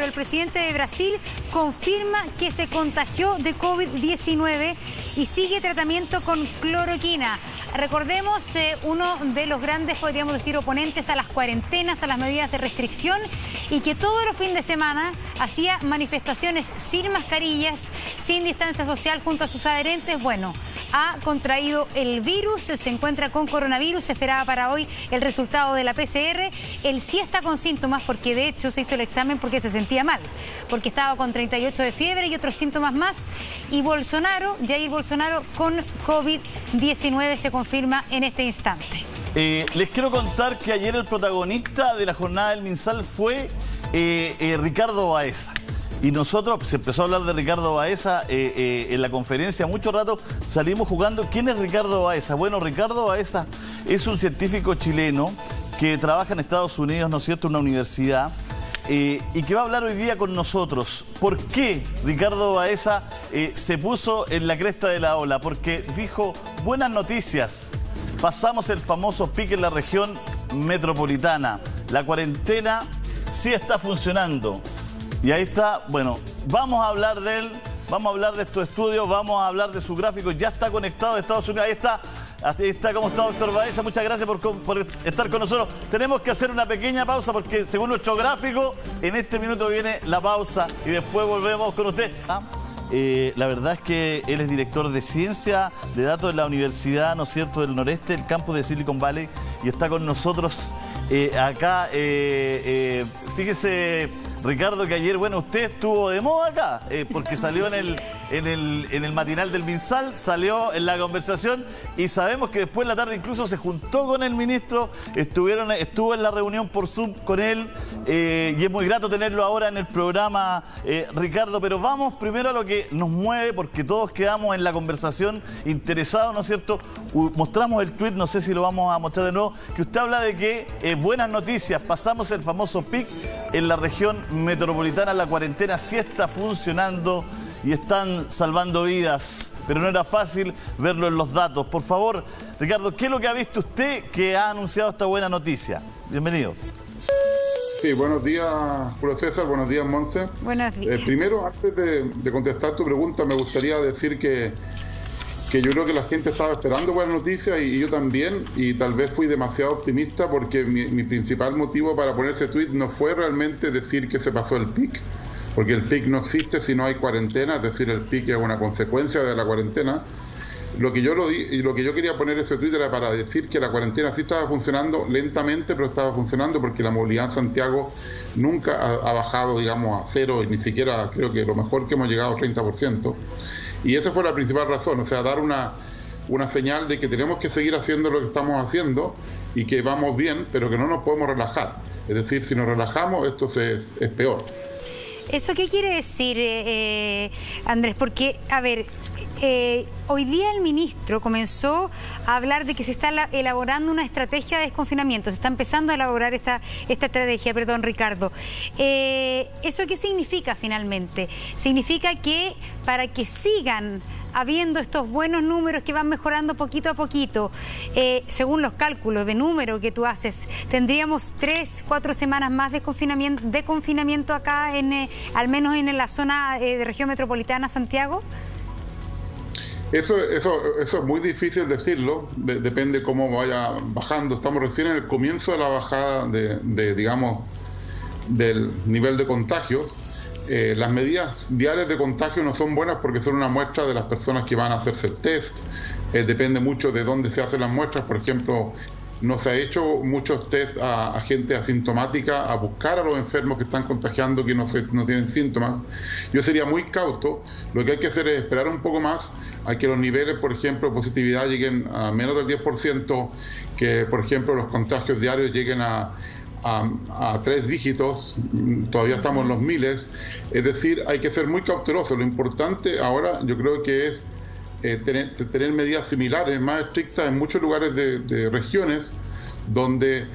El presidente de Brasil confirma que se contagió de COVID-19 y sigue tratamiento con cloroquina. Recordemos, uno de los grandes, podríamos decir, oponentes a las cuarentenas, a las medidas de restricción, y que todos los fines de semana hacía manifestaciones sin mascarillas, sin distancia social junto a sus adherentes. Bueno, ha contraído el virus, se encuentra con coronavirus, se esperaba para hoy el resultado de la PCR. Él sí está con síntomas porque de hecho se hizo el examen porque se sentía mal, porque estaba con 38 de fiebre y otros síntomas más. Y Bolsonaro, Jair Bolsonaro, con COVID-19 se confirma en este instante. Les quiero contar que ayer el protagonista de la jornada del MinSal fue Ricardo Baeza. Y nosotros, se empezó a hablar de Ricardo Baeza en la conferencia, mucho rato salimos jugando. ¿Quién es Ricardo Baeza? Bueno, Ricardo Baeza es un científico chileno que trabaja en Estados Unidos, ¿no es cierto?, en una universidad, y que va a hablar hoy día con nosotros. ¿Por qué Ricardo Baeza se puso en la cresta de la ola? Porque dijo, buenas noticias, pasamos el famoso pique en la región metropolitana, la cuarentena sí está funcionando. Y ahí está, bueno, vamos a hablar de él, vamos a hablar de estos estudios, vamos a hablar de su gráfico, ya está conectado de Estados Unidos, ahí está, ¿cómo está, doctor Baeza? Muchas gracias por estar con nosotros. Tenemos que hacer una pequeña pausa porque según nuestro gráfico, en este minuto viene la pausa y después volvemos con usted. La verdad es que él es director de Ciencia de Datos de la Universidad, ¿no es cierto?, del Noreste, el campus de Silicon Valley, y está con nosotros acá. Fíjese, Ricardo, que ayer, bueno, usted estuvo de moda acá, porque salió en el matinal del MinSal, salió en la conversación, y sabemos que después en la tarde incluso se juntó con el ministro, estuvo en la reunión por Zoom con él, y es muy grato tenerlo ahora en el programa, Ricardo. Pero vamos primero a lo que nos mueve, porque todos quedamos en la conversación interesados, ¿no es cierto? Mostramos el tuit, no sé si lo vamos a mostrar de nuevo, que usted habla de que buenas noticias, pasamos el famoso pic en la región metropolitana, la cuarentena sí está funcionando y están salvando vidas, pero no era fácil verlo en los datos. Por favor, Ricardo, ¿qué es lo que ha visto usted que ha anunciado esta buena noticia? Bienvenido. Sí, buenos días, Julio César, buenos días, Monse. Buenos días. Primero, antes de contestar tu pregunta, me gustaría decir que yo creo que la gente estaba esperando buenas noticias y yo también, y tal vez fui demasiado optimista porque mi principal motivo para poner ese tuit no fue realmente decir que se pasó el pic, porque el pic no existe si no hay cuarentena, es decir, el pic es una consecuencia de la cuarentena. Lo que yo quería poner ese tuit era para decir que la cuarentena sí estaba funcionando lentamente, pero estaba funcionando porque la movilidad en Santiago nunca ha bajado, digamos, a cero, y ni siquiera creo que lo mejor que hemos llegado a 30%. Y esa fue la principal razón, o sea, dar una señal de que tenemos que seguir haciendo lo que estamos haciendo y que vamos bien, pero que no nos podemos relajar. Es decir, si nos relajamos, esto es peor. ¿Eso qué quiere decir, Andrés? Porque, a ver, hoy día el ministro comenzó a hablar de que se está elaborando una estrategia de desconfinamiento, se está empezando a elaborar esta estrategia, perdón, Ricardo. ¿Eso qué significa finalmente? Significa que para que sigan habiendo estos buenos números que van mejorando poquito a poquito, según los cálculos de número que tú haces, tendríamos 3-4 semanas más de confinamiento acá, al menos en la zona de región metropolitana, Santiago. Eso es muy difícil decirlo, depende cómo vaya bajando. Estamos recién en el comienzo de la bajada digamos, del nivel de contagios. Las medidas diarias de contagio no son buenas porque son una muestra de las personas que van a hacerse el test. Depende mucho de dónde se hacen las muestras. Por ejemplo, no se ha hecho muchos test a gente asintomática, a buscar a los enfermos que están contagiando que no tienen síntomas. Yo sería muy cauto. Lo que hay que hacer es esperar un poco más a que los niveles, por ejemplo, de positividad lleguen a menos del 10%, que, por ejemplo, los contagios diarios lleguen a 3 dígitos, todavía estamos en los miles. Es decir, hay que ser muy cauteloso. Lo importante ahora yo creo que es tener medidas similares, más estrictas en muchos lugares de regiones, donde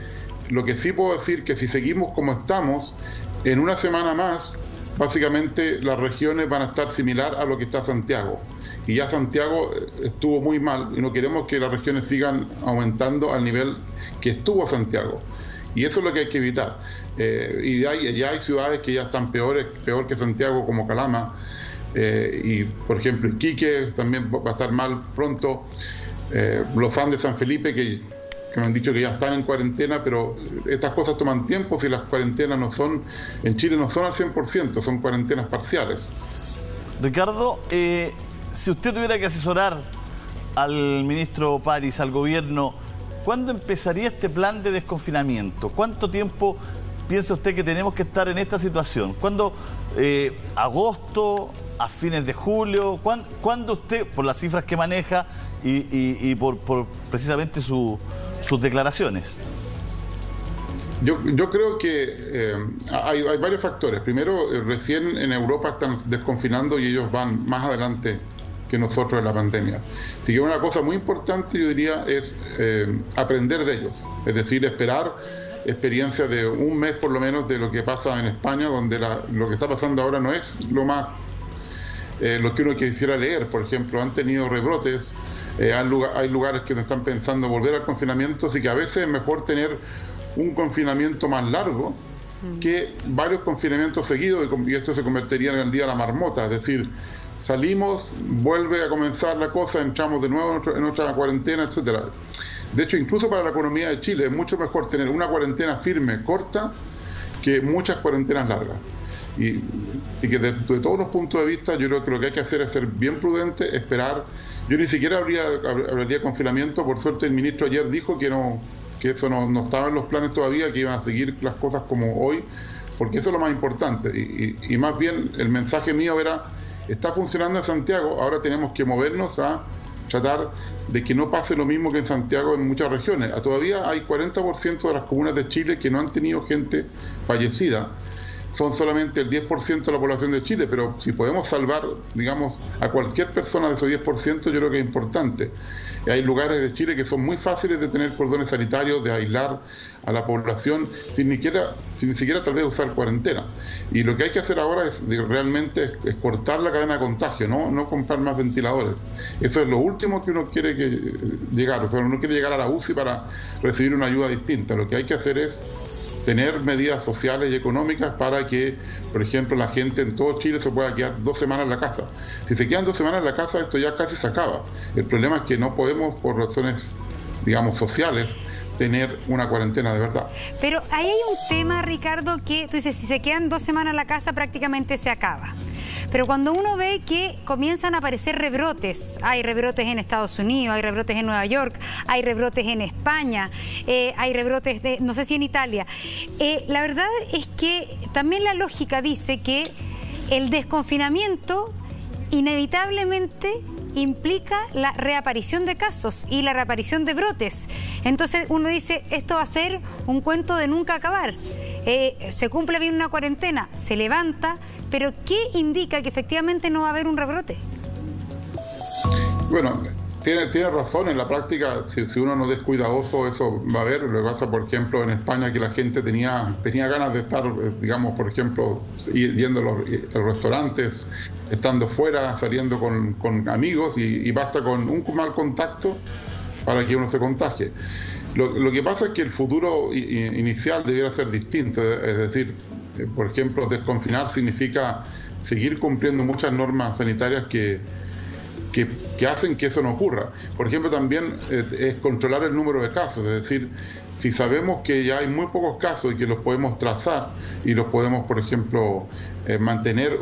lo que sí puedo decir que si seguimos como estamos, en una semana más, básicamente las regiones van a estar similar a lo que está Santiago. Y ya Santiago estuvo muy mal y no queremos que las regiones sigan aumentando al nivel que estuvo Santiago. Y eso es lo que hay que evitar. Y ya hay ciudades que ya están peor que Santiago, como Calama, y por ejemplo Iquique también va a estar mal pronto, los Andes, San Felipe, que me han dicho que ya están en cuarentena, pero estas cosas toman tiempo si las cuarentenas en Chile no son al 100%, son cuarentenas parciales. Ricardo, si usted tuviera que asesorar al ministro París, al gobierno, ¿cuándo empezaría este plan de desconfinamiento? ¿Cuánto tiempo piensa usted que tenemos que estar en esta situación? ¿Cuándo? ¿Agosto? ¿A fines de julio? ¿Cuándo usted, por las cifras que maneja y por precisamente sus declaraciones? Yo creo que hay varios factores. Primero, recién en Europa están desconfinando y ellos van más adelante que nosotros en la pandemia. Así que una cosa muy importante, yo diría, es aprender de ellos. Es decir, esperar experiencia de un mes por lo menos de lo que pasa en España, donde lo que está pasando ahora no es lo que uno quisiera leer. Por ejemplo, han tenido rebrotes, hay lugares que no están pensando volver al confinamiento, así que a veces es mejor tener un confinamiento más largo que varios confinamientos seguidos, y esto se convertiría en el día de la marmota, es decir, salimos, vuelve a comenzar la cosa, entramos de nuevo en otra cuarentena, etcétera. De hecho, incluso para la economía de Chile es mucho mejor tener una cuarentena firme, corta, que muchas cuarentenas largas. Y que desde todos los puntos de vista, yo creo que lo que hay que hacer es ser bien prudente, esperar. Yo ni siquiera hablaría confinamiento. Por suerte el ministro ayer dijo que eso no estaba en los planes todavía, que iban a seguir las cosas como hoy, porque eso es lo más importante. Y más bien el mensaje mío era, está funcionando en Santiago, ahora tenemos que movernos a tratar de que no pase lo mismo que en Santiago en muchas regiones. Todavía hay 40% de las comunas de Chile que no han tenido gente fallecida. Son solamente el 10% de la población de Chile, pero si podemos salvar, digamos, a cualquier persona de esos 10%, yo creo que es importante. Hay lugares de Chile que son muy fáciles de tener cordones sanitarios, de aislar a la población, sin ni siquiera tal vez usar cuarentena. Y lo que hay que hacer ahora es realmente es cortar la cadena de contagio, no comprar más ventiladores. Eso es lo último que uno quiere llegar. O sea, uno quiere llegar a la UCI para recibir una ayuda distinta. Lo que hay que hacer es tener medidas sociales y económicas para que, por ejemplo, la gente en todo Chile se pueda quedar 2 semanas en la casa. Si se quedan 2 semanas en la casa, esto ya casi se acaba. El problema es que no podemos, por razones, digamos, sociales, tener una cuarentena de verdad. Pero ahí hay un tema, Ricardo, que tú dices, si se quedan 2 semanas en la casa, prácticamente se acaba. Pero cuando uno ve que comienzan a aparecer rebrotes, hay rebrotes en Estados Unidos, hay rebrotes en Nueva York, hay rebrotes en España, hay rebrotes no sé si en Italia. La verdad es que también la lógica dice que el desconfinamiento inevitablemente implica la reaparición de casos y la reaparición de brotes. Entonces uno dice, esto va a ser un cuento de nunca acabar. Se cumple bien una cuarentena, se levanta, pero ¿qué indica que efectivamente no va a haber un rebrote? Bueno, tiene razón, en la práctica, si uno no es cuidadoso, eso va a haber. Lo que pasa, por ejemplo, en España, que la gente tenía ganas de estar, digamos, por ejemplo, yendo a los restaurantes, estando fuera, saliendo con amigos, y basta con un mal contacto para que uno se contagie. Lo que pasa es que el futuro inicial debiera ser distinto, es decir, por ejemplo, desconfinar significa seguir cumpliendo muchas normas sanitarias que hacen que eso no ocurra. Por ejemplo, también es controlar el número de casos, es decir, si sabemos que ya hay muy pocos casos y que los podemos trazar y los podemos, por ejemplo, mantener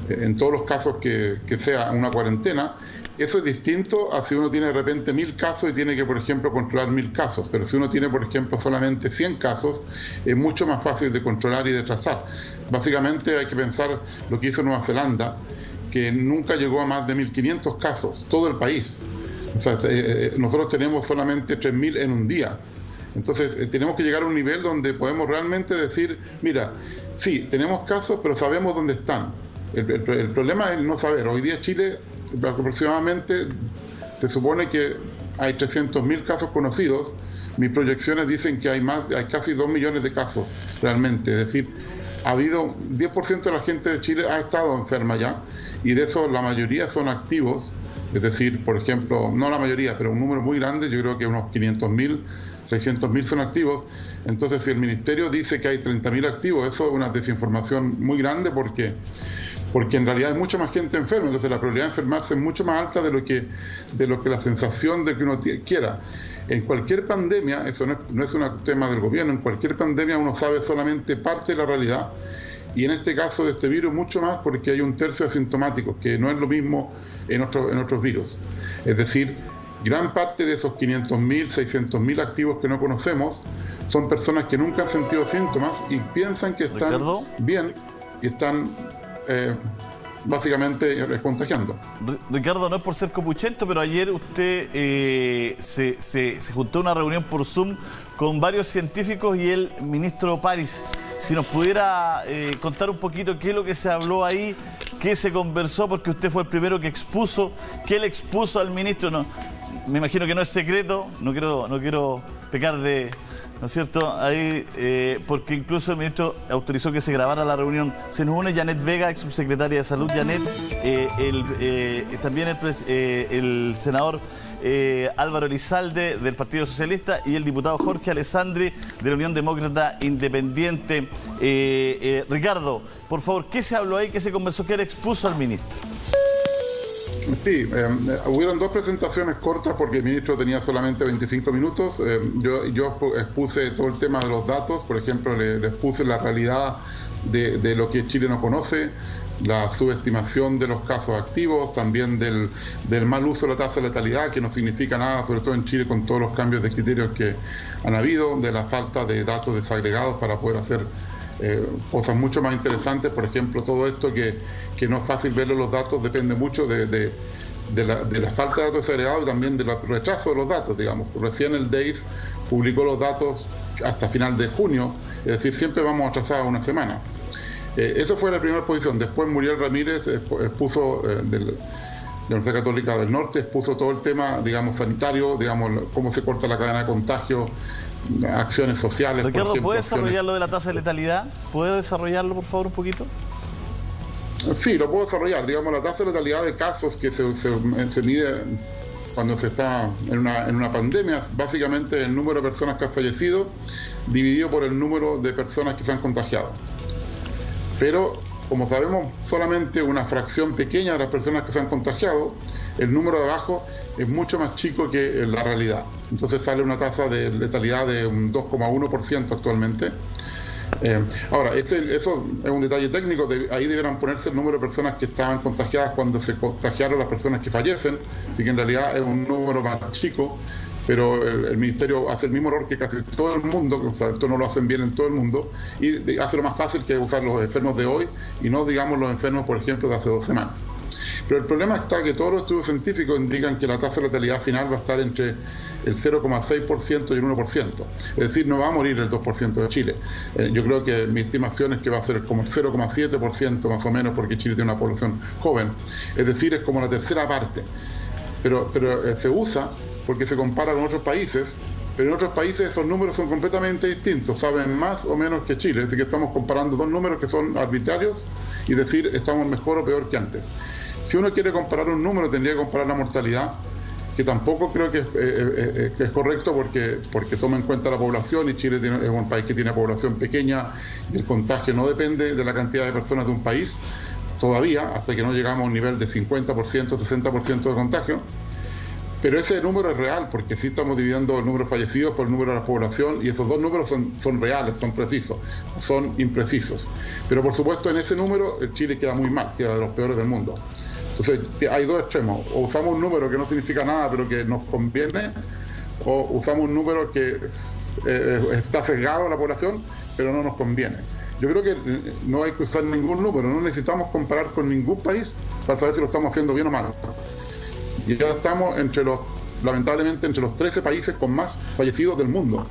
en todos los casos que sea una cuarentena, eso es distinto a si uno tiene de repente 1000 casos y tiene que, por ejemplo, controlar 1000 casos. Pero si uno tiene, por ejemplo, solamente 100 casos, es mucho más fácil de controlar y de trazar. Básicamente hay que pensar lo que hizo Nueva Zelanda, que nunca llegó a más de 1500 casos, todo el país. O sea, nosotros tenemos solamente 3000 en un día. Entonces tenemos que llegar a un nivel donde podemos realmente decir, mira, sí, tenemos casos, pero sabemos dónde están. El problema es no saber. Hoy día Chile aproximadamente se supone que hay 300.000 casos conocidos. Mis proyecciones dicen que hay casi 2 millones de casos realmente. Es decir, ha habido 10% de la gente de Chile ha estado enferma ya, y de eso la mayoría son activos. Es decir, por ejemplo, no la mayoría, pero un número muy grande, yo creo que unos 500.000 600.000 son activos. Entonces, si el ministerio dice que hay 30.000 activos, eso es una desinformación muy grande porque en realidad hay mucha más gente enferma. Entonces, la probabilidad de enfermarse es mucho más alta de lo que la sensación de que uno quiera. En cualquier pandemia, eso no es un tema del gobierno, en cualquier pandemia uno sabe solamente parte de la realidad. Y en este caso de este virus mucho más, porque hay un tercio de asintomáticos, que no es lo mismo en otros virus. Es decir, gran parte de esos 500.000, 600.000 activos que no conocemos son personas que nunca han sentido síntomas y piensan que están Ricardo, bien y están básicamente contagiando. Ricardo, no es por ser copuchento, pero ayer usted se juntó a una reunión por Zoom con varios científicos y el ministro París. Si nos pudiera contar un poquito qué es lo que se habló ahí, qué se conversó, porque usted fue el primero que expuso, qué le expuso al ministro. No, me imagino que no es secreto, no quiero pecar de... ¿No es cierto? Ahí, porque incluso el ministro autorizó que se grabara la reunión. Se nos une Janet Vega, ex subsecretaria de Salud. Janet, también el senador Álvaro Elizalde del Partido Socialista y el diputado Jorge Alessandri de la Unión Demócrata Independiente. Ricardo, por favor, ¿qué se habló ahí? ¿Qué se conversó? ¿Qué le expuso al ministro? Sí, hubieron dos presentaciones cortas porque el ministro tenía solamente 25 minutos. Yo expuse todo el tema de los datos, por ejemplo, le expuse la realidad de lo que Chile no conoce, la subestimación de los casos activos, también del mal uso de la tasa de letalidad, que no significa nada, sobre todo en Chile con todos los cambios de criterios que han habido, de la falta de datos desagregados para poder hacer cosas mucho más interesantes. Por ejemplo, todo esto que no es fácil verlo en los datos depende mucho de la falta de datos desagregados y también del retraso de los datos, digamos. Recién el DEIS publicó los datos hasta final de junio, es decir, siempre vamos atrasados una semana. Eso fue la primera posición. Después Muriel Ramírez expuso de la Universidad Católica del Norte, expuso todo el tema, digamos, sanitario, digamos, cómo se corta la cadena de contagio, acciones sociales. Ricardo, ¿puede desarrollar lo de la tasa de letalidad? ¿Puede desarrollarlo, por favor, un poquito? Sí, lo puedo desarrollar. Digamos, la tasa de letalidad de casos que se mide cuando se está en una pandemia, básicamente el número de personas que han fallecido dividido por el número de personas que se han contagiado. Pero, como sabemos, solamente una fracción pequeña de las personas que se han contagiado, el número de abajo es mucho más chico que la realidad. Entonces sale una tasa de letalidad de un 2,1% actualmente. Ahora, eso es un detalle técnico, ahí deberán ponerse el número de personas que estaban contagiadas cuando se contagiaron las personas que fallecen, así que en realidad es un número más chico, pero el ministerio hace el mismo error que casi todo el mundo, o sea, esto no lo hacen bien en todo el mundo, y hace lo más fácil que usar los enfermos de hoy y no, digamos, los enfermos, por ejemplo, de hace 2 semanas. Pero el problema está que todos los estudios científicos indican que la tasa de letalidad final va a estar entre el 0,6% y el 1%. Es decir, no va a morir el 2% de Chile. Yo creo que mi estimación es que va a ser como el 0,7% más o menos, porque Chile tiene una población joven. Es decir, es como la tercera parte. Pero se usa porque se compara con otros países, pero en otros países esos números son completamente distintos, saben más o menos que Chile. Así que estamos comparando dos números que son arbitrarios y decir estamos mejor o peor que antes. Si uno quiere comparar un número, tendría que comparar la mortalidad, que tampoco creo que es correcto porque toma en cuenta la población, y Chile es un país que tiene población pequeña y el contagio no depende de la cantidad de personas de un país, todavía, hasta que no llegamos a un nivel de 50%, 60% de contagio. Pero ese número es real, porque sí estamos dividiendo el número de fallecidos por el número de la población, y esos dos números son reales, son precisos, son imprecisos. Pero por supuesto en ese número Chile queda muy mal, queda de los peores del mundo. Entonces hay dos extremos: o usamos un número que no significa nada pero que nos conviene, o usamos un número que está sesgado a la población pero no nos conviene. Yo creo que no hay que usar ningún número, no necesitamos comparar con ningún país para saber si lo estamos haciendo bien o mal. Y ya estamos lamentablemente entre los 13 países con más fallecidos del mundo.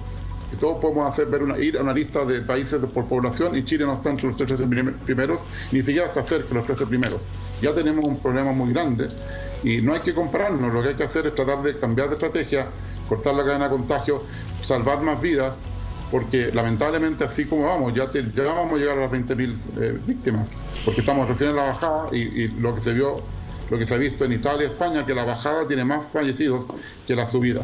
Y todos podemos ir a una lista de países por población, y Chile no está entre los 13 primeros, ni siquiera está cerca de los 13 primeros. Ya tenemos un problema muy grande y no hay que compararnos. Lo que hay que hacer es tratar de cambiar de estrategia, cortar la cadena de contagio, salvar más vidas, porque lamentablemente así como vamos, ya vamos a llegar a las 20.000 víctimas, porque estamos recién en la bajada, y lo que se ha visto en Italia y España, que la bajada tiene más fallecidos que la subida.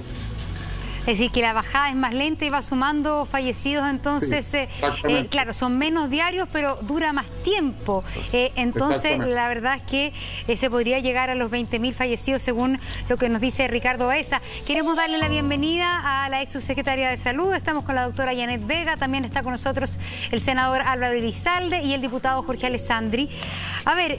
Es decir, que la bajada es más lenta y va sumando fallecidos, entonces, Sí, claro, son menos diarios, pero dura más tiempo. Entonces, la verdad es que se podría llegar a los 20.000 fallecidos, según lo que nos dice Ricardo Baeza. Queremos darle la bienvenida a la ex subsecretaria de Salud. Estamos con la doctora Janet Vega, también está con nosotros el senador Álvaro Elizalde y el diputado Jorge Alessandri. A ver,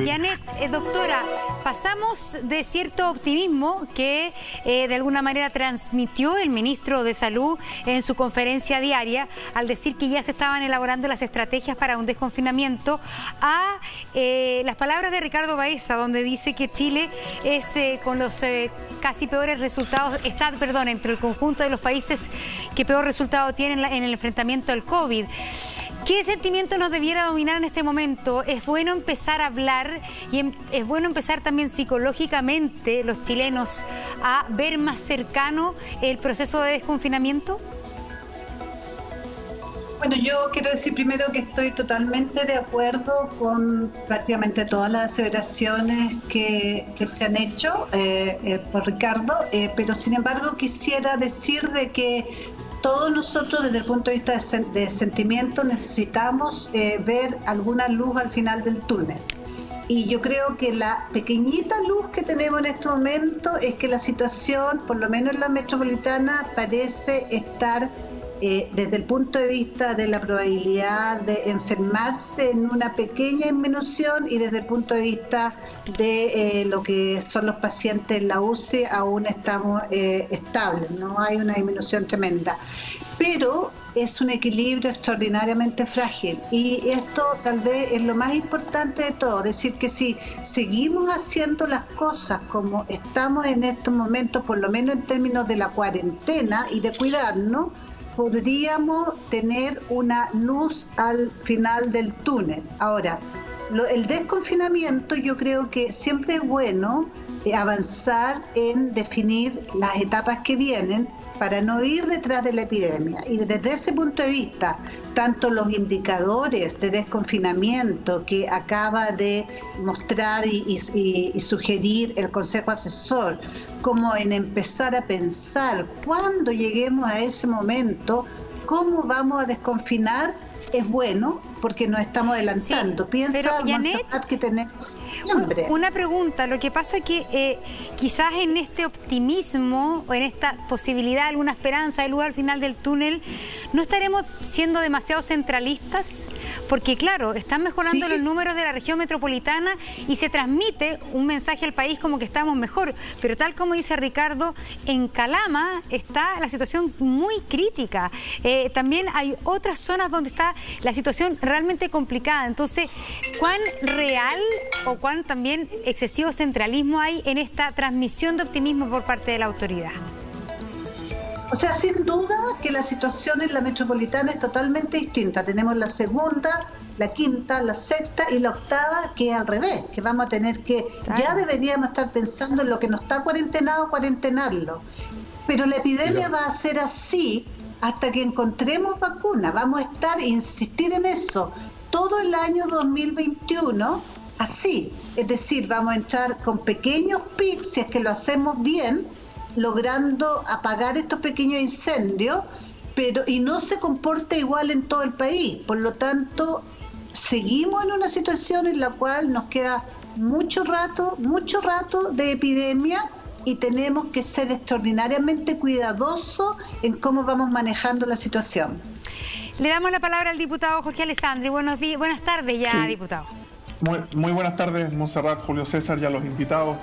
Janet, doctora, pasamos de cierto optimismo que de alguna manera transmitió el ministro de Salud en su conferencia diaria al decir que ya se estaban elaborando las estrategias para un desconfinamiento, a las palabras de Ricardo Baeza, donde dice que Chile es con los casi peores resultados, está, perdón, entre el conjunto de los países que peor resultado tienen en el enfrentamiento al COVID. ¿Qué sentimiento nos debiera dominar en este momento? ¿Es bueno empezar a hablar y es bueno empezar también psicológicamente los chilenos a ver más cercano el proceso de desconfinamiento? Bueno, yo quiero decir primero que estoy totalmente de acuerdo con prácticamente todas las aseveraciones que se han hecho por Ricardo, pero sin embargo quisiera decir de que todos nosotros desde el punto de vista de sentimiento necesitamos ver alguna luz al final del túnel. Y yo creo que la pequeñita luz que tenemos en este momento es que la situación, por lo menos en la metropolitana, parece estar desde el punto de vista de la probabilidad de enfermarse en una pequeña disminución, y desde el punto de vista de lo que son los pacientes en la UCI aún estamos estables, no hay una disminución tremenda, pero es un equilibrio extraordinariamente frágil, y esto tal vez es lo más importante de todo, decir que si seguimos haciendo las cosas como estamos en estos momentos, por lo menos en términos de la cuarentena y de cuidarnos, podríamos tener una luz al final del túnel. Ahora, el desconfinamiento, yo creo que siempre es bueno avanzar en definir las etapas que vienen para no ir detrás de la epidemia. Y desde ese punto de vista, tanto los indicadores de desconfinamiento que acaba de mostrar y sugerir el Consejo Asesor, como en empezar a pensar cuando lleguemos a ese momento, cómo vamos a desconfinar, es bueno, porque nos estamos adelantando. Sí, piensa, pero, Janet, que tenemos siempre. Una pregunta, lo que pasa es que quizás en este optimismo o en esta posibilidad, alguna esperanza de luz al final del túnel, ¿no estaremos siendo demasiado centralistas? Porque claro, están mejorando los números de la región metropolitana y se transmite un mensaje al país como que estamos mejor, pero tal como dice Ricardo, en Calama está la situación muy crítica. También hay otras zonas donde está la situación realmente complicada. Entonces, ¿cuán real o cuán también excesivo centralismo hay en esta transmisión de optimismo por parte de la autoridad? O sea, sin duda que la situación en la metropolitana es totalmente distinta. Tenemos la segunda, la quinta, la sexta y la octava, que es al revés, que vamos a tener que, ya deberíamos estar pensando en lo que no está cuarentenado, cuarentenarlo. Pero la epidemia va a ser así hasta que encontremos vacuna. Vamos a estar, insistir en eso, todo el año 2021 así. Es decir, vamos a entrar con pequeños pics, si es que lo hacemos bien, logrando apagar estos pequeños incendios, pero y no se comporta igual en todo el país. Por lo tanto, seguimos en una situación en la cual nos queda mucho rato de epidemia, y tenemos que ser extraordinariamente cuidadosos en cómo vamos manejando la situación. Le damos la palabra al diputado Jorge Alessandri. Buenas tardes ya, sí. Diputado. Muy buenas tardes, Montserrat, Julio César y a los invitados.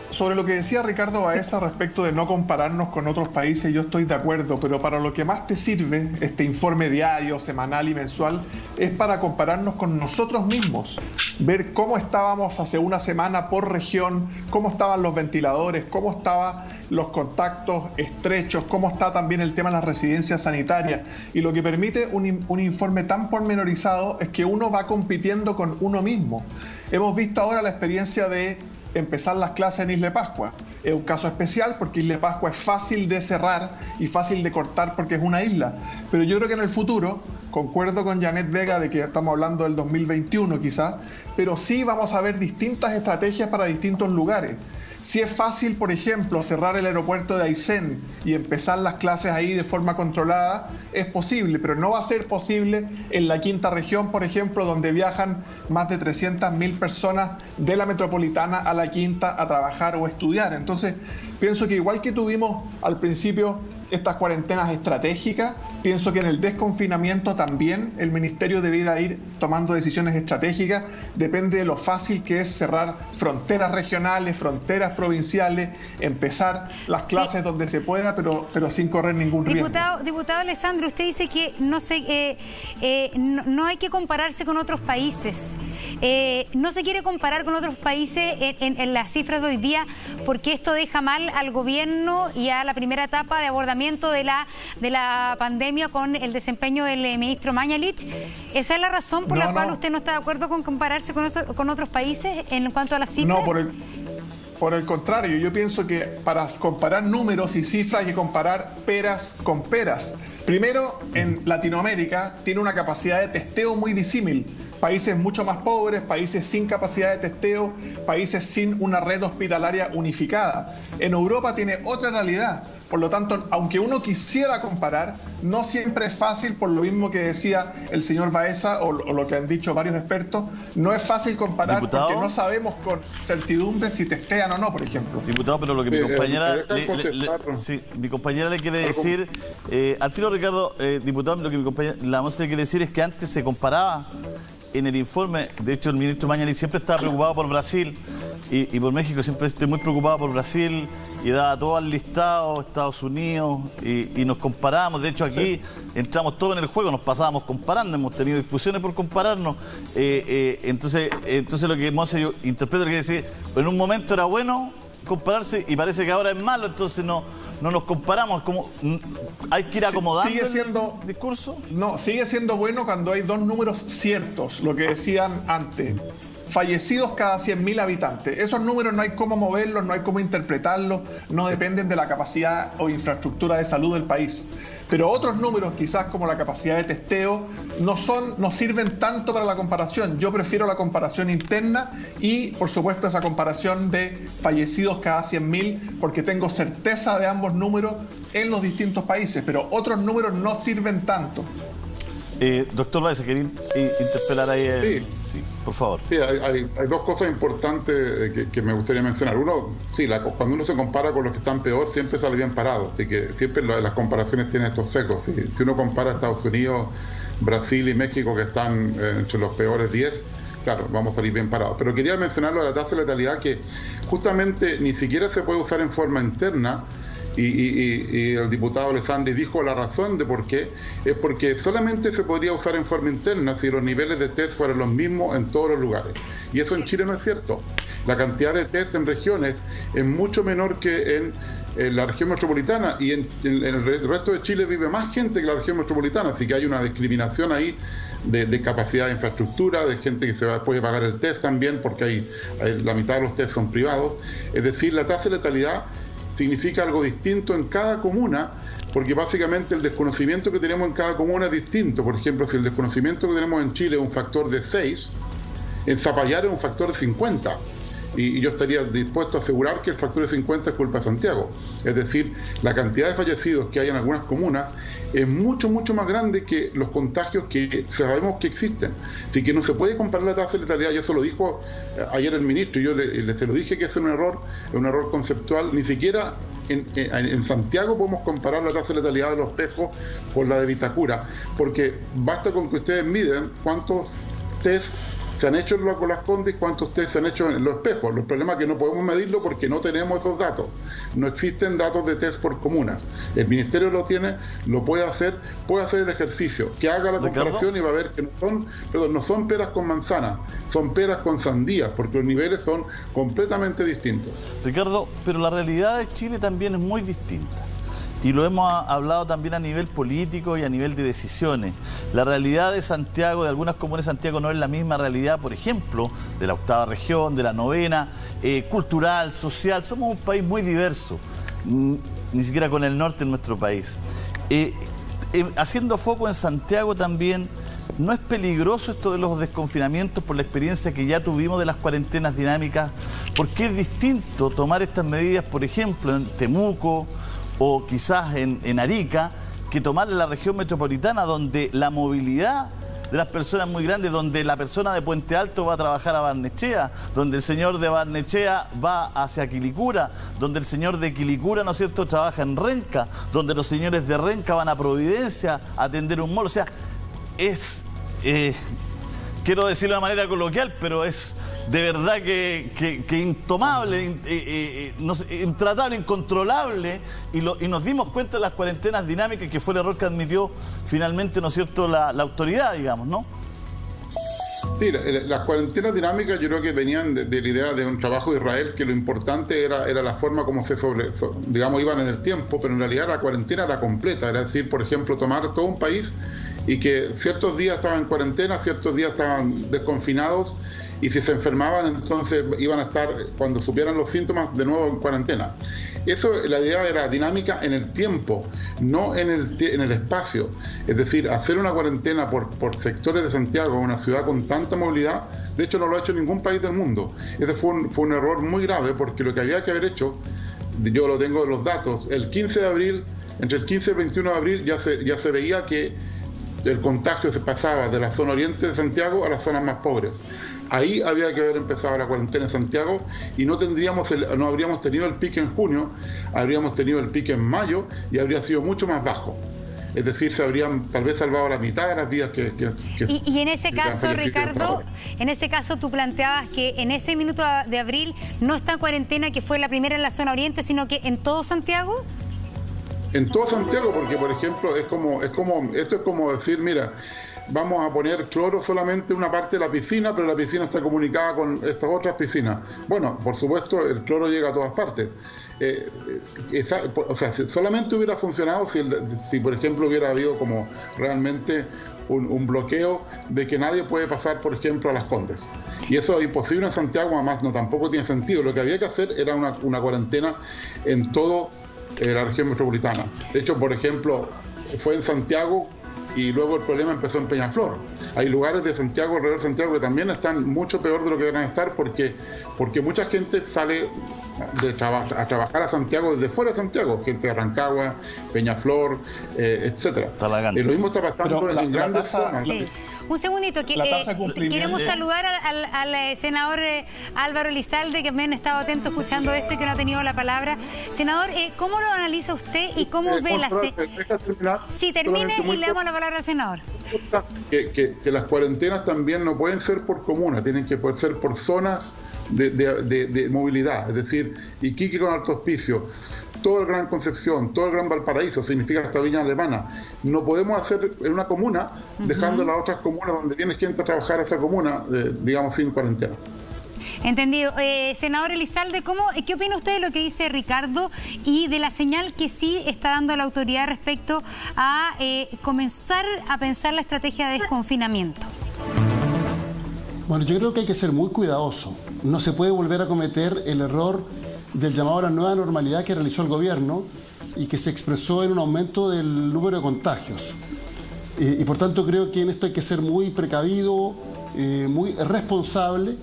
Sobre lo que decía Ricardo Baeza respecto de no compararnos con otros países, yo estoy de acuerdo, pero para lo que más te sirve este informe diario, semanal y mensual es para compararnos con nosotros mismos, ver cómo estábamos hace una semana por región, cómo estaban los ventiladores, cómo estaban los contactos estrechos, cómo está también el tema de las residencias sanitarias, y lo que permite un informe tan pormenorizado es que uno va compitiendo con uno mismo. Hemos visto ahora la experiencia de empezar las clases en Isla Pascua. Es un caso especial porque Isla Pascua es fácil de cerrar y fácil de cortar porque es una isla. Pero yo creo que en el futuro, concuerdo con Janet Vega de que estamos hablando del 2021 quizás, pero sí vamos a ver distintas estrategias para distintos lugares. Si es fácil, por ejemplo, cerrar el aeropuerto de Aysén y empezar las clases ahí de forma controlada, es posible, pero no va a ser posible en la quinta región, por ejemplo, donde viajan más de 300.000 personas de la metropolitana a la quinta a trabajar o estudiar. Entonces, pienso que igual que tuvimos al principio estas cuarentenas estratégicas, pienso que en el desconfinamiento también el Ministerio debiera ir tomando decisiones estratégicas. Depende de lo fácil que es cerrar fronteras regionales, fronteras provinciales, empezar las clases donde se pueda, pero sin correr ningún riesgo. Diputado Alessandro, usted dice que no hay que compararse con otros países. No se quiere comparar con otros países en las cifras de hoy día, porque esto deja mal al gobierno y a la primera etapa de abordamiento de la pandemia con el desempeño del ministro Mañalich. ¿Esa es la razón por la cual usted no está de acuerdo con compararse con otros países en cuanto a las cifras? No, por el contrario, yo pienso que para comparar números y cifras hay que comparar peras con peras. Primero, en Latinoamérica tiene una capacidad de testeo muy disímil. Países mucho más pobres, países sin capacidad de testeo, países sin una red hospitalaria unificada. En Europa tiene otra realidad. Por lo tanto, aunque uno quisiera comparar, no siempre es fácil, por lo mismo que decía el señor Baeza o lo que han dicho varios expertos, no es fácil comparar, ¿Diputado? Porque no sabemos con certidumbre si testean o no, por ejemplo. Diputado, pero lo que mi compañera le quiere decir, al tiro Ricardo, diputado, lo que la Monse le quiere decir es que antes se comparaba en el informe. De hecho, el ministro Mañalich siempre estaba preocupado por Brasil y por México. Siempre estoy muy preocupado por Brasil y daba todo al listado, Estados Unidos, y nos comparábamos. De hecho, aquí entramos todos en el juego, nos pasábamos comparando, hemos tenido discusiones por compararnos. Entonces lo que Monse, yo interpreto que quiere decir, en un momento era bueno compararse y parece que ahora es malo, entonces no nos comparamos. Como hay que ir acomodando el discurso. No, sigue siendo bueno cuando hay dos números ciertos, lo que decían antes. Fallecidos cada 100.000 habitantes. Esos números no hay cómo moverlos, no hay cómo interpretarlos, no dependen de la capacidad o infraestructura de salud del país. Pero otros números, quizás como la capacidad de testeo, no sirven tanto para la comparación. Yo prefiero la comparación interna y, por supuesto, esa comparación de fallecidos cada 100.000, porque tengo certeza de ambos números en los distintos países, pero otros números no sirven tanto. Doctor Baeza, ¿quería interpelar ahí? Sí, por favor. Sí, hay dos cosas importantes que me gustaría mencionar. Uno, cuando uno se compara con los que están peor, siempre sale bien parado. Así que siempre las comparaciones tienen estos secos. Si uno compara Estados Unidos, Brasil y México, que están entre los peores 10, claro, vamos a salir bien parados. Pero quería mencionarlo de la tasa de letalidad, que justamente ni siquiera se puede usar en forma interna. Y el diputado Alessandri dijo la razón de por qué, es porque solamente se podría usar en forma interna si los niveles de test fueran los mismos en todos los lugares. Y eso en Chile no es cierto. La cantidad de test en regiones es mucho menor que en la región metropolitana, y en el resto de Chile vive más gente que la región metropolitana, así que hay una discriminación ahí de capacidad de infraestructura, de gente que puede pagar el test también, porque la mitad de los test son privados. Es decir, la tasa de letalidad significa algo distinto en cada comuna, porque básicamente el desconocimiento que tenemos en cada comuna es distinto. Por ejemplo, si el desconocimiento que tenemos en Chile es un factor de 6, en Zapallar es un factor de 50. Y yo estaría dispuesto a asegurar que el factor de 50 es culpa de Santiago. Es decir, la cantidad de fallecidos que hay en algunas comunas es mucho, mucho más grande que los contagios que sabemos que existen. Así que no se puede comparar la tasa de letalidad. Yo se lo dijo ayer el ministro, y yo se lo dije que es un error conceptual. Ni siquiera en Santiago podemos comparar la tasa de letalidad de Los Pejos con la de Vitacura, porque basta con que ustedes miden cuántos test se han hecho en Las Condes y cuántos test se han hecho en Los Espejos. El problema es que no podemos medirlo porque no tenemos esos datos. No existen datos de test por comunas. El Ministerio lo tiene, lo puede hacer el ejercicio, que haga la comparación y va a ver que no son peras con manzanas, son peras con sandías, porque los niveles son completamente distintos. Ricardo, pero la realidad de Chile también es muy distinta. Y lo hemos hablado también a nivel político y a nivel de decisiones. La realidad de Santiago, de algunas comunas de Santiago, no es la misma realidad, por ejemplo, de la 8ª región, de la 9ª, cultural, social. Somos un país muy diverso, ni siquiera con el norte en nuestro país. Haciendo foco en Santiago también, ¿no es peligroso esto de los desconfinamientos por la experiencia que ya tuvimos de las cuarentenas dinámicas? Porque es distinto tomar estas medidas, por ejemplo, en Temuco o quizás en Arica, que tomar en la región metropolitana, donde la movilidad de las personas es muy grande, donde la persona de Puente Alto va a trabajar a Barnechea, donde el señor de Barnechea va hacia Quilicura, donde el señor de Quilicura, ¿no es cierto?, trabaja en Renca, donde los señores de Renca van a Providencia a atender un mall. O sea, es, quiero decirlo de manera coloquial, pero es de verdad que intomable, no sé, intratable, incontrolable, y nos dimos cuenta de las cuarentenas dinámicas, que fue el error que admitió finalmente, ¿no es cierto?, la autoridad, digamos, ¿no? Sí, las cuarentenas dinámicas yo creo que venían de la idea de un trabajo de Israel, que lo importante era la forma como digamos, iban en el tiempo, pero en realidad la cuarentena era completa, era decir, por ejemplo, tomar todo un país y que ciertos días estaban en cuarentena, ciertos días estaban desconfinados, y si se enfermaban, entonces iban a estar, cuando supieran los síntomas, de nuevo en cuarentena. Eso, la idea era dinámica en el tiempo, no en el espacio. Es decir, hacer una cuarentena por sectores de Santiago, una ciudad con tanta movilidad, de hecho no lo ha hecho ningún país del mundo. Ese fue un error muy grave, porque lo que había que haber hecho, yo lo tengo de los datos, el 15 de abril, entre el 15 y el 21 de abril ya se veía que el contagio se pasaba de la zona oriente de Santiago a las zonas más pobres. Ahí había que haber empezado la cuarentena en Santiago y no habríamos tenido el pico en junio, habríamos tenido el pico en mayo y habría sido mucho más bajo. Es decir, se habrían tal vez salvado la mitad de las vías que y en ese caso, Ricardo, en ese caso tú planteabas que en ese minuto de abril no está en cuarentena, que fue la primera en la zona oriente, sino que en todo Santiago. En todo Santiago, porque por ejemplo esto es como decir, mira, vamos a poner cloro solamente en una parte de la piscina, pero la piscina está comunicada con estas otras piscinas. Bueno, por supuesto, el cloro llega a todas partes. O sea, si solamente hubiera funcionado si por ejemplo hubiera habido como realmente un bloqueo de que nadie puede pasar, por ejemplo, a Las Condes. Y eso es imposible en Santiago, además tampoco tiene sentido. Lo que había que hacer era una cuarentena en todo la región metropolitana. De hecho, por ejemplo, fue en Santiago y luego el problema empezó en Peñaflor. Hay lugares de Santiago, alrededor de Santiago, que también están mucho peor de lo que deben estar, porque mucha gente sale a trabajar a Santiago desde fuera de Santiago, gente de Rancagua, Peñaflor, etcétera. Lo mismo está pasando en grandes zonas. Sí. Un segundito, queremos saludar al senador Álvaro Elizalde, que me han estado atentos escuchando esto y que no ha tenido la palabra. Senador, ¿cómo lo analiza usted y cómo ve la... Sí, termine y le damos la palabra al senador. Que las cuarentenas también no pueden ser por comuna, tienen que poder ser por zonas de movilidad, es decir, Iquique con Alto Hospicio, todo el Gran Concepción, todo el Gran Valparaíso, significa hasta Viña Alemana. No podemos hacer en una comuna, dejando las otras comunas donde viene gente a trabajar a esa comuna, digamos, sin cuarentena. Entendido. Senador Elizalde, ¿qué opina usted de lo que dice Ricardo y de la señal que sí está dando la autoridad respecto a comenzar a pensar la estrategia de desconfinamiento? Bueno, yo creo que hay que ser muy cuidadoso. No se puede volver a cometer el error del llamado a la nueva normalidad que realizó el gobierno y que se expresó en un aumento del número de contagios. Y por tanto creo que en esto hay que ser muy precavido, muy responsable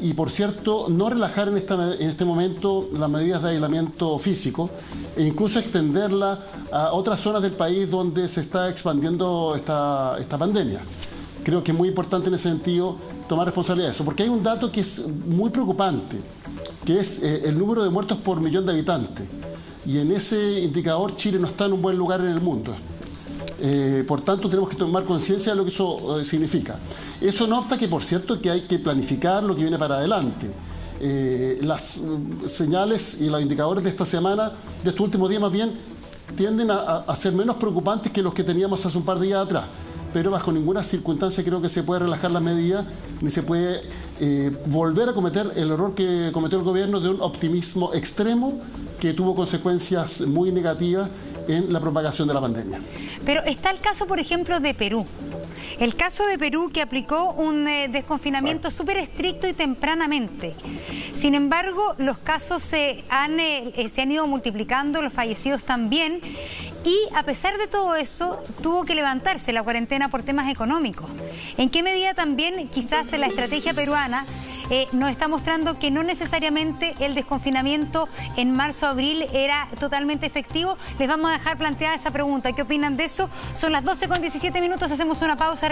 y, por cierto, no relajar en este momento las medidas de aislamiento físico e incluso extenderla a otras zonas del país donde se está expandiendo esta pandemia. Creo que es muy importante en ese sentido tomar responsabilidad de eso, porque hay un dato que es muy preocupante, que es el número de muertos por millón de habitantes. Y en ese indicador Chile no está en un buen lugar en el mundo. Por tanto, tenemos que tomar conciencia de lo que eso significa. Eso no obsta que, por cierto, que hay que planificar lo que viene para adelante. Las señales y los indicadores de esta semana, de estos últimos días más bien, tienden a ser menos preocupantes que los que teníamos hace un par de días atrás. Pero bajo ninguna circunstancia creo que se puede relajar las medidas, ni se puede volver a cometer el error que cometió el gobierno de un optimismo extremo que tuvo consecuencias muy negativas en la propagación de la pandemia. Pero está el caso, por ejemplo, de Perú. El caso de Perú, que aplicó un desconfinamiento súper estricto y tempranamente. Sin embargo, los casos se han ido multiplicando, los fallecidos también, y a pesar de todo eso, tuvo que levantarse la cuarentena por temas económicos. ¿En qué medida también quizás la estrategia peruana nos está mostrando que no necesariamente el desconfinamiento en marzo-abril era totalmente efectivo? Les vamos a dejar planteada esa pregunta. ¿Qué opinan de eso? Son las 12:17, hacemos una pausa.